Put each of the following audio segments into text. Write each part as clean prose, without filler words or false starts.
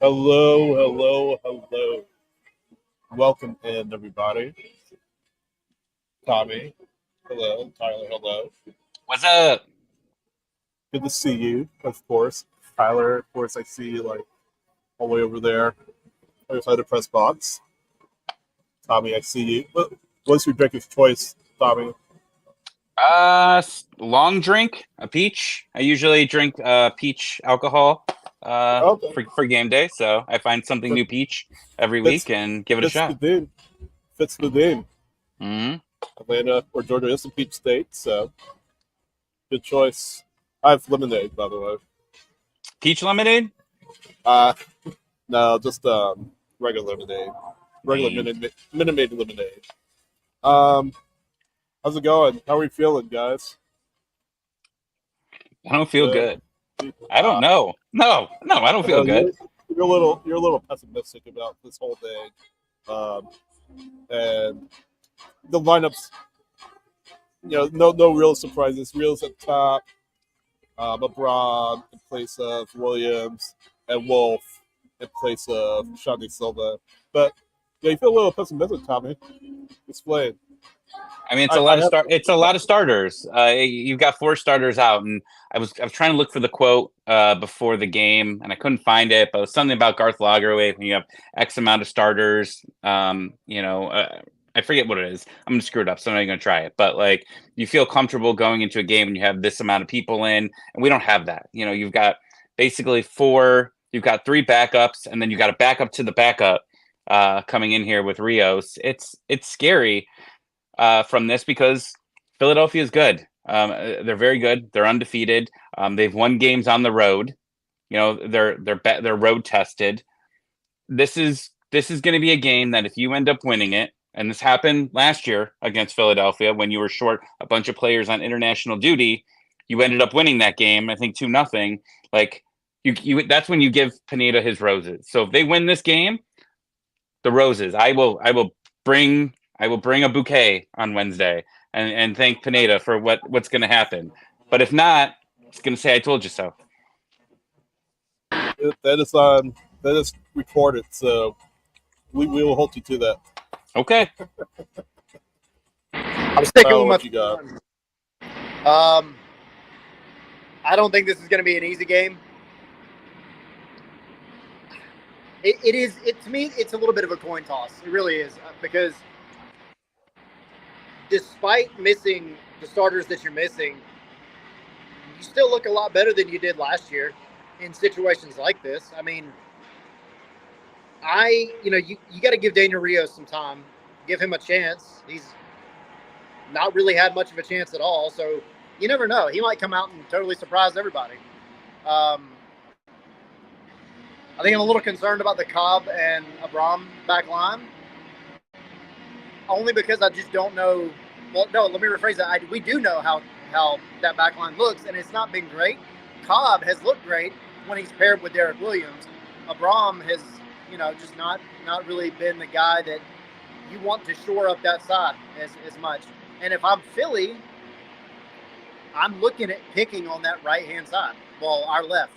Hello, hello, hello. Welcome in, everybody. Tommy, hello. Tyler, hello. What's up? Good to see you, of course. Tyler, of course, I see you like all the way over there. Other side of the press box. Tommy, I see you. What's your drink of choice, Tommy? Long drink, a peach. I usually drink peach alcohol Okay. for game day, so I find something That new peach every fits week and give it a fits the shot. theme. Fits the theme. hmm Atlanta or Georgia is a peach state, so good choice. I have lemonade, by the way. Peach lemonade? Uh no, just regular lemonade. Regular Lame. Minute Maid lemonade. Um, how's it going? How are we feeling, guys? I don't feel Good. good. I don't know. No, I don't I feel know good. you're a little pessimistic about this whole thing, um, and the lineups. No real surprises. Reels at top. LeBron in place of Williams and Wolf in place of Shante Silva. But yeah, you feel a little pessimistic, Tommy. Explain. I mean, it's a I lot of have. start. It's a lot of starters. You've got four starters out, and I was trying to look for the quote before the game, and I couldn't find it. But it was something about Garth Lagerwey when you have X amount of starters. I forget what it is. I'm gonna screw it up, so I'm not gonna try it. But like, you feel comfortable going into a game when you have this amount of people in, and we don't have that. You've got basically four. You've got three backups, and then you got a backup to the backup coming in here with Rios. It's scary from this because Philadelphia is good. They're very good. They're undefeated. They've won games on the road. They're road tested. This is going to be a game that if you end up winning it, and this happened last year against Philadelphia when you were short a bunch of players on international duty, you ended up winning that game. I think 2-0. Like that's when you give Pineda his roses. So if they win this game, the roses. Bring I will bring a bouquet on Wednesday and thank Pineda for what's going to happen. But if not, it's going to say I told you so. That is on. That is recorded, so we will hold you to that. Okay. I'm sticking Tyler, with my what you three got? runs. Um, I don't think this is going to be an easy game. It is. It to me, it's a little bit of a coin toss. It really is because despite missing the starters that you're missing, you still look a lot better than you did last year in situations like this. I mean, you got to give Daniel Rios some time, give him a chance. He's not really had much of a chance at all, so you never know. He might come out and totally surprise everybody. Um, I think I'm a little concerned about the Cobb and Abram back line, only because I just don't know. Well, no, let me rephrase that. We do know how that back line looks, and it's not been great. Cobb has looked great when he's paired with Derek Williams. Abram has, just not really been the guy that you want to shore up that side as much. And if I'm Philly, I'm looking at picking on that right hand side, well, our left,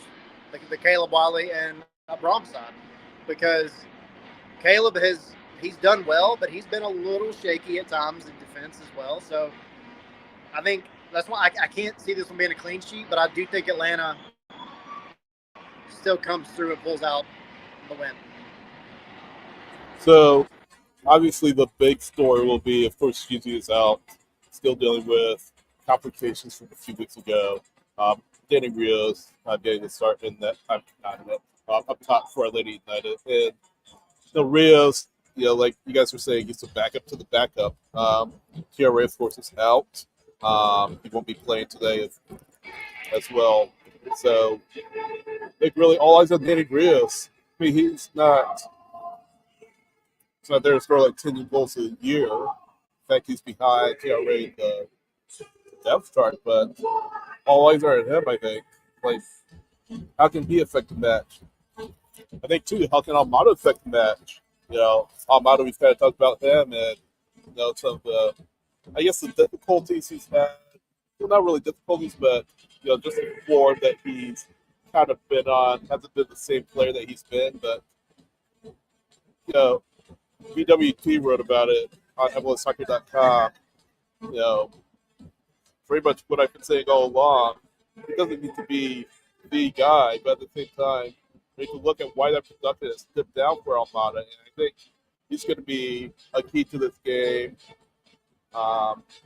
the Caleb Wiley and Abram side, because Caleb he's done well, but he's been a little shaky at times in defense as well. So I think that's why I can't see this one being a clean sheet, but I do think Atlanta still comes through and pulls out the win. So obviously the big story will be, of course, Shuzi is out, still dealing with complications from a few weeks ago. Danny Rios getting the start in that time up top for Atlanta United, and Rios, like you guys were saying, he's a backup to the backup. TRA, of course, is out. He won't be playing today as well. So, like, really, all eyes on Danny Rios. I mean, he's not there to score like 10 goals a year. In fact, he's behind TRA in the depth chart, but all eyes are on him, I think. Like, how can he affect the match? I think, too, how can Almada affect the match? Almada, we've kind of talked about him and, some of the, I guess, the difficulties he's had. Well, not really difficulties, but, just the form that he's kind of been on, hasn't been the same player that he's been, but you know, BWT wrote about it on MLSsoccer.com. You know, pretty much what I've been saying all along. He doesn't need to be the guy, but at the same time, we need to look at why that production has dipped down for Almada, and I think he's going to be a key to this game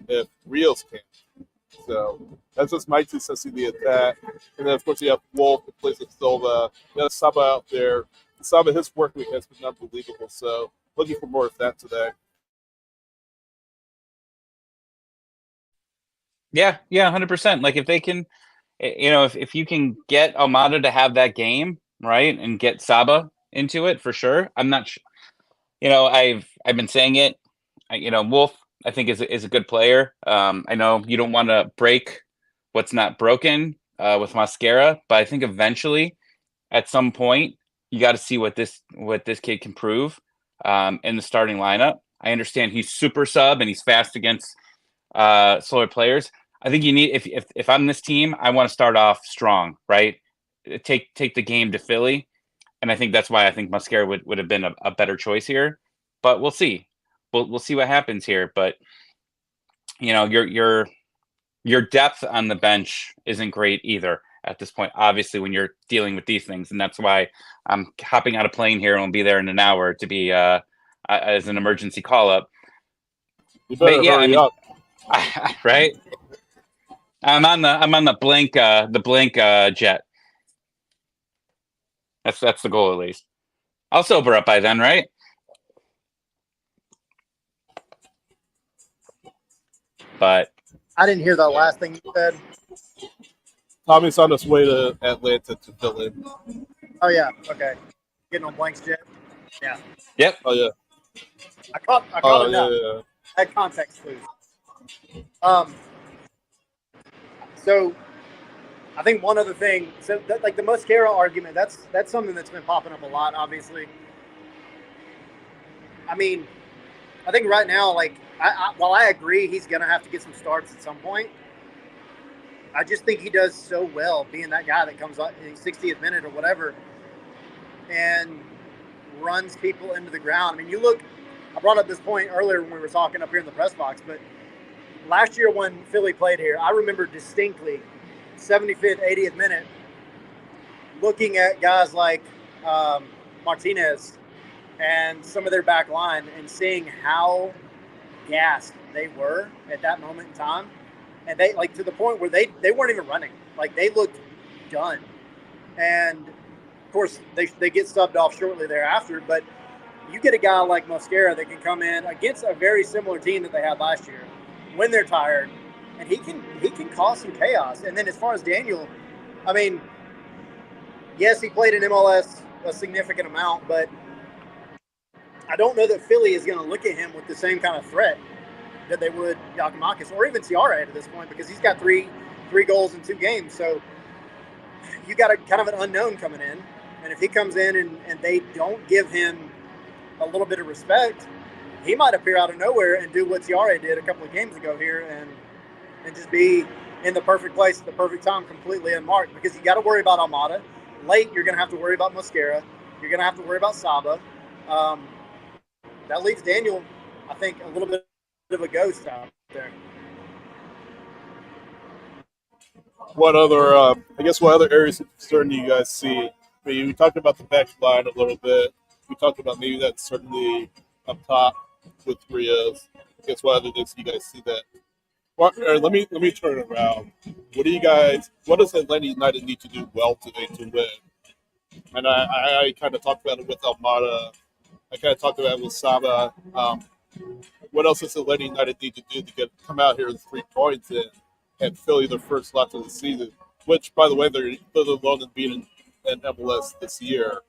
if Rios can. So that's just my 2 cents in the attack. And then, of course, you have Wolf that plays with Silva. You have Saba out there. Saba, his work week has been unbelievable. So looking for more of that today. Yeah, 100%. Like if they can, if you can get Almada to have that game, right, and get Saba into it for sure. I'm not sure. I've been saying it. Wolf, I think is a good player. I know you don't want to break what's not broken with Mascara, but I think eventually, at some point, you got to see what this kid can prove in the starting lineup. I understand he's super sub and he's fast against slower players. I think you need if I'm this team, I want to start off strong, right? Take the game to Philly, and I think that's why I think Mascara would have been a better choice here. But we'll see. We'll see what happens here. But your depth on the bench isn't great either at this point. Obviously, when you're dealing with these things, and that's why I'm hopping out a plane here and will be there in an hour to be as an emergency call up. You better hurry up. Right? I'm on the blink jet. That's the goal at least. I'll sober up by then, right? But I didn't hear that last thing you said. Tommy's on his way to Atlanta to fill in. Oh yeah, okay. Getting on Blank's jet. Yeah. Yep. Oh yeah. I caught enough. Yeah. That context clues. So I think one other thing, like the Mascara argument, that's something that's been popping up a lot, obviously. I mean, I think right now, like, while I agree he's going to have to get some starts at some point, I just think he does so well being that guy that comes up in the 60th minute or whatever and runs people into the ground. I mean, I brought up this point earlier when we were talking up here in the press box, but last year when Philly played here, I remember distinctly 75th, 80th minute looking at guys like Martinez and some of their back line and seeing how gassed they were at that moment in time. And they, like, to the point where they weren't even running. Like, they looked done. And, of course, they get subbed off shortly thereafter. But you get a guy like Mascara that can come in against a very similar team that they had last year when they're tired, and he can cause some chaos. And then as far as Daniel, I mean, yes, he played in MLS a significant amount, but I don't know that Philly is going to look at him with the same kind of threat that they would Giakoumakis or even Ciara at this point, because he's got three goals in 2 games. So you got a kind of an unknown coming in, and if he comes in and they don't give him a little bit of respect, he might appear out of nowhere and do what Ciara did a couple of games ago here and just be in the perfect place at the perfect time, completely unmarked. Because you got to worry about Almada. Late, you're going to have to worry about Mascara. You're going to have to worry about Saba. That leaves Daniel, I think, a little bit of a ghost out there. What other areas of concern do you guys see? I mean, we talked about the back line a little bit. We talked about maybe that's certainly up top with Rios. I guess what other things do you guys see that? Well, let me turn it around. What does Atlanta United need to do well today to win? And I kind of talked about it with Almada. I kind of talked about it with Saba. What else does Atlanta United need to do to come out here with 3 points and Philly their first loss of the season? Which, by the way, they're alone in beating in MLS this year.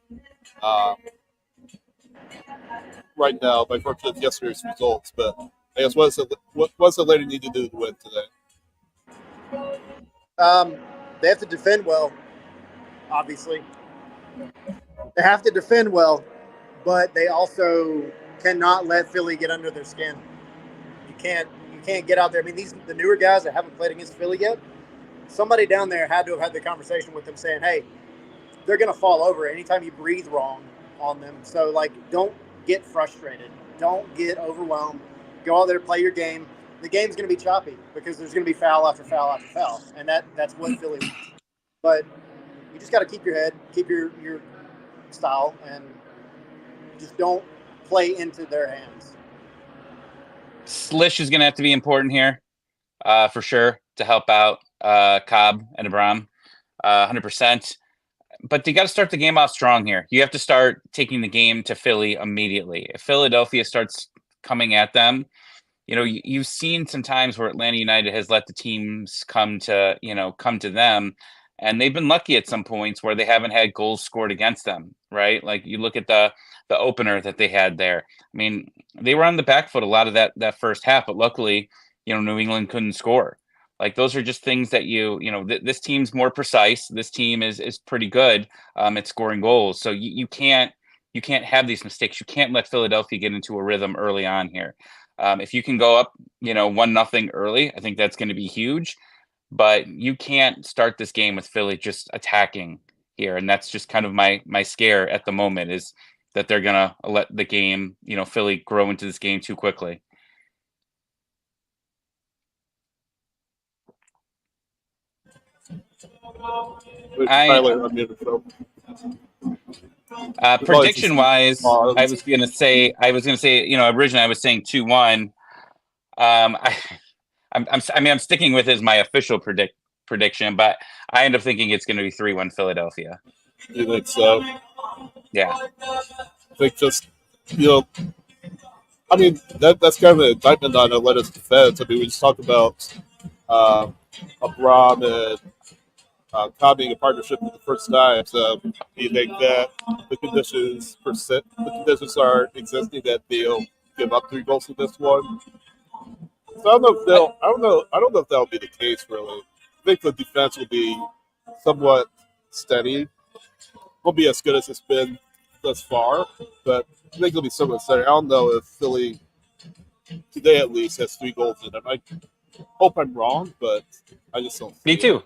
Right now, by virtue of yesterday's results, but I guess what's Atlanta need to do to win today? They have to defend well, obviously. They have to defend well, but they also cannot let Philly get under their skin. You can't get out there. I mean, the newer guys that haven't played against Philly yet, somebody down there had to have had the conversation with them saying, hey, they're going to fall over anytime you breathe wrong on them. So, like, don't get frustrated. Don't get overwhelmed. Go out there, play your game. The game's going to be choppy because there's going to be foul after foul after foul, and that's what Philly wants. But you just got to keep your head, keep your style, and just don't play into their hands. Slish is going to have to be important here, for sure, to help out Cobb and Abram, 100%. But you got to start the game off strong here. You have to start taking the game to Philly immediately. If Philadelphia starts coming at them, you've seen some times where Atlanta United has let the teams come to them, and they've been lucky at some points where they haven't had goals scored against them, right? Like you look at the opener that they had there. I mean, they were on the back foot a lot of that first half, but luckily, New England couldn't score. Like those are just things that this team's more precise. This team is pretty good at scoring goals. So you can't have these mistakes. You can't let Philadelphia get into a rhythm early on here. If you can go up, 1-0 early, I think that's going to be huge. But you can't start this game with Philly just attacking here, and that's just kind of my scare at the moment is that they're gonna let the game, Philly grow into this game too quickly. Prediction wise, I was gonna say, originally I was saying 2-1. I'm sticking with as my official prediction, but I end up thinking it's going to be 3-1 Philadelphia. You think so? Yeah. I think just I mean that's kind of an indictment on Atlanta's defense. I mean, we just talked about Abram and Cobb being a partnership for the first time. So do you think that the conditions are existing that they'll give up 3 goals to this one? So I don't know if that'll be the case really. I think the defense will be somewhat steady. Won't be as good as it's been thus far, but I think it'll be somewhat steady. I don't know if Philly today at least has 3 goals in it. I hope I'm wrong, but I just don't see Me too.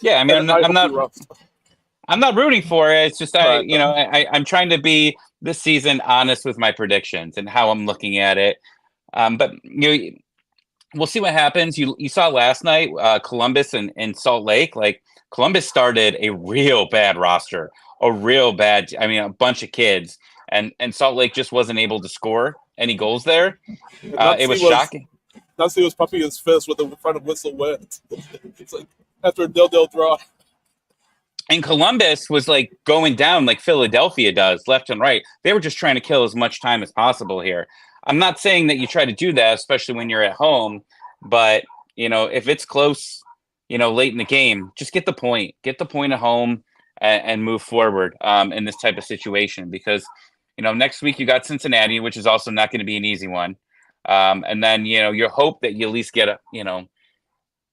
Yeah, I mean I'm not rooting for it. It's just I'm trying to be this season honest with my predictions and how I'm looking at it. But we'll see what happens. You saw last night, Columbus and Salt Lake. Like Columbus started a real bad roster, a bunch of kids, and Salt Lake just wasn't able to score any goals there. It was shocking. Nazi was pumping his fist with the front of whistle went. It's like after a 0-0 draw. And Columbus was like going down like Philadelphia does, left and right. They were just trying to kill as much time as possible here. I'm not saying that you try to do that, especially when you're at home. But, if it's close, late in the game, just get the point. Get the point at home and move forward in this type of situation. Because, next week you got Cincinnati, which is also not going to be an easy one. And then, you hope that you at least get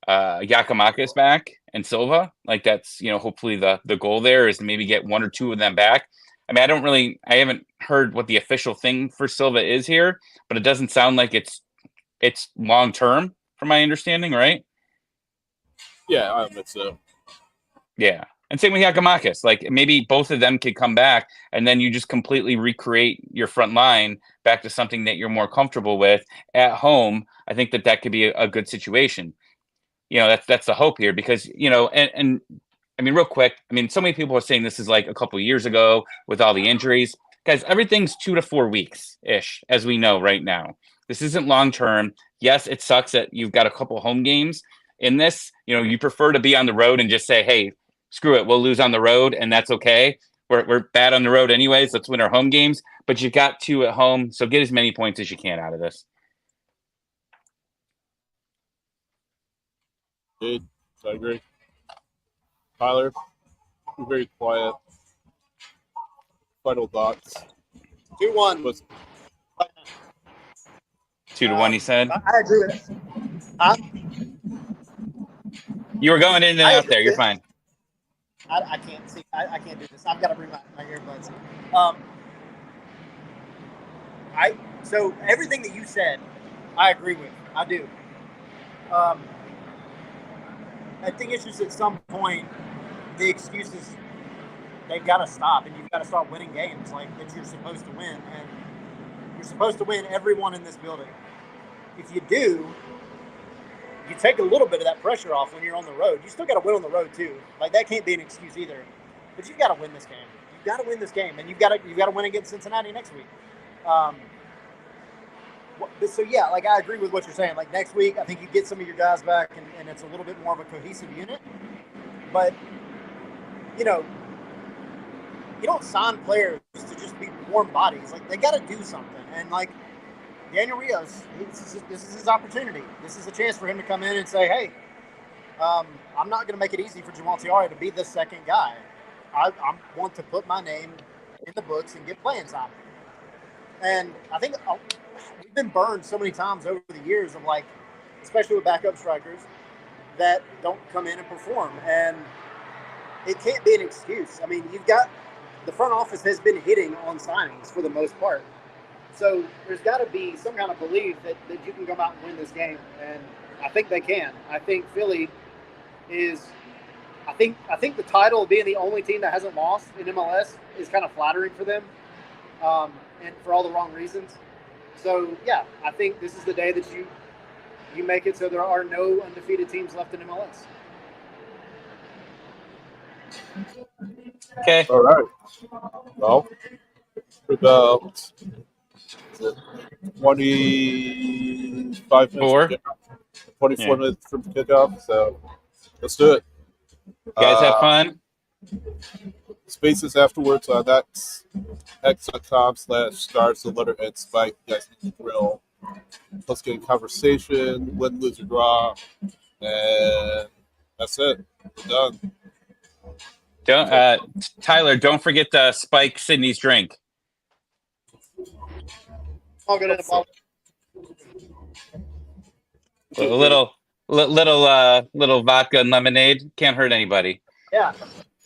Giacomakis back and Silva. Like that's, hopefully the goal there is to maybe get 1 or 2 of them back. I mean, I haven't heard what the official thing for Silva is here, but it doesn't sound like it's long term from my understanding, right? Yeah, I admit so. Yeah. And same with Giacomakis. Like maybe both of them could come back and then you just completely recreate your front line back to something that you're more comfortable with at home. I think that could be a good situation. That's the hope here because, and I mean, real quick, so many people are saying this is like a couple of years ago with all the injuries. Guys, everything's 2 to 4 weeks-ish, as we know right now. This isn't long-term. Yes, it sucks that you've got a couple home games in this. You prefer to be on the road and just say, hey, screw it, we'll lose on the road, and that's okay. We're bad on the road anyways. Let's win our home games. But you've got 2 at home, so get as many points as you can out of this. Good. I agree. Tyler, you're very quiet. Final thoughts. 2-1. 2-1, he said. I agree with it. You were going in and out there. You're fine. I can't see. I can't do this. I've got to bring my earbuds. So everything that you said, I agree with. I do. I think it's just at some point the excuses they've got to stop, and you've got to start winning games like that you're supposed to win, and you're supposed to win everyone in this building. If you do, you take a little bit of that pressure off when you're on the road. You still got to win on the road too. Like that can't be an excuse either. But you've got to win this game. You've got to win this game, and you've got to win against Cincinnati next week. So yeah, like I agree with what you're saying. Like next week, I think you get some of your guys back, and it's a little bit more of a cohesive unit. But you know, you don't sign players to just be warm bodies. Like they got to do something. And like Daniel Rios, this is his opportunity. This is a chance for him to come in and say, hey, I'm not going to make it easy for Jamal Tiara to be the second guy. I want to put my name in the books and get playing time. And I think we've been burned so many times over the years of like, especially with backup strikers that don't come in and perform. And it can't be an excuse. I mean, you've got the front office has been hitting on signings for the most part. So there's got to be some kind of belief that you can come out and win this game. And I think they can. I think Philly is I think the title of being the only team that hasn't lost in MLS is kind of flattering for them, and for all the wrong reasons. So yeah, I think this is the day that you make it so there are no undefeated teams left in MLS. Okay. All right. Well, about 25 minutes. 24 minutes from kickoff. So let's do it. You guys have fun. Spaces afterwards. That's x.com/stars the letter N spike. You guys can thrill. Let's get in conversation, win, lose, or draw, and that's it. We're done. Tyler, don't forget to spike Sydney's drink. I'll get in the ball. Little vodka and lemonade can't hurt anybody. Yeah.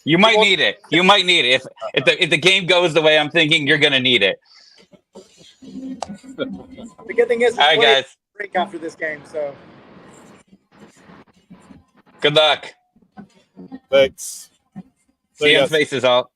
You might need it. If the game goes the way I'm thinking, you're gonna need it. The good thing is, all right, guys. Drink after this game, so good luck. Thanks. See you in Spaces all.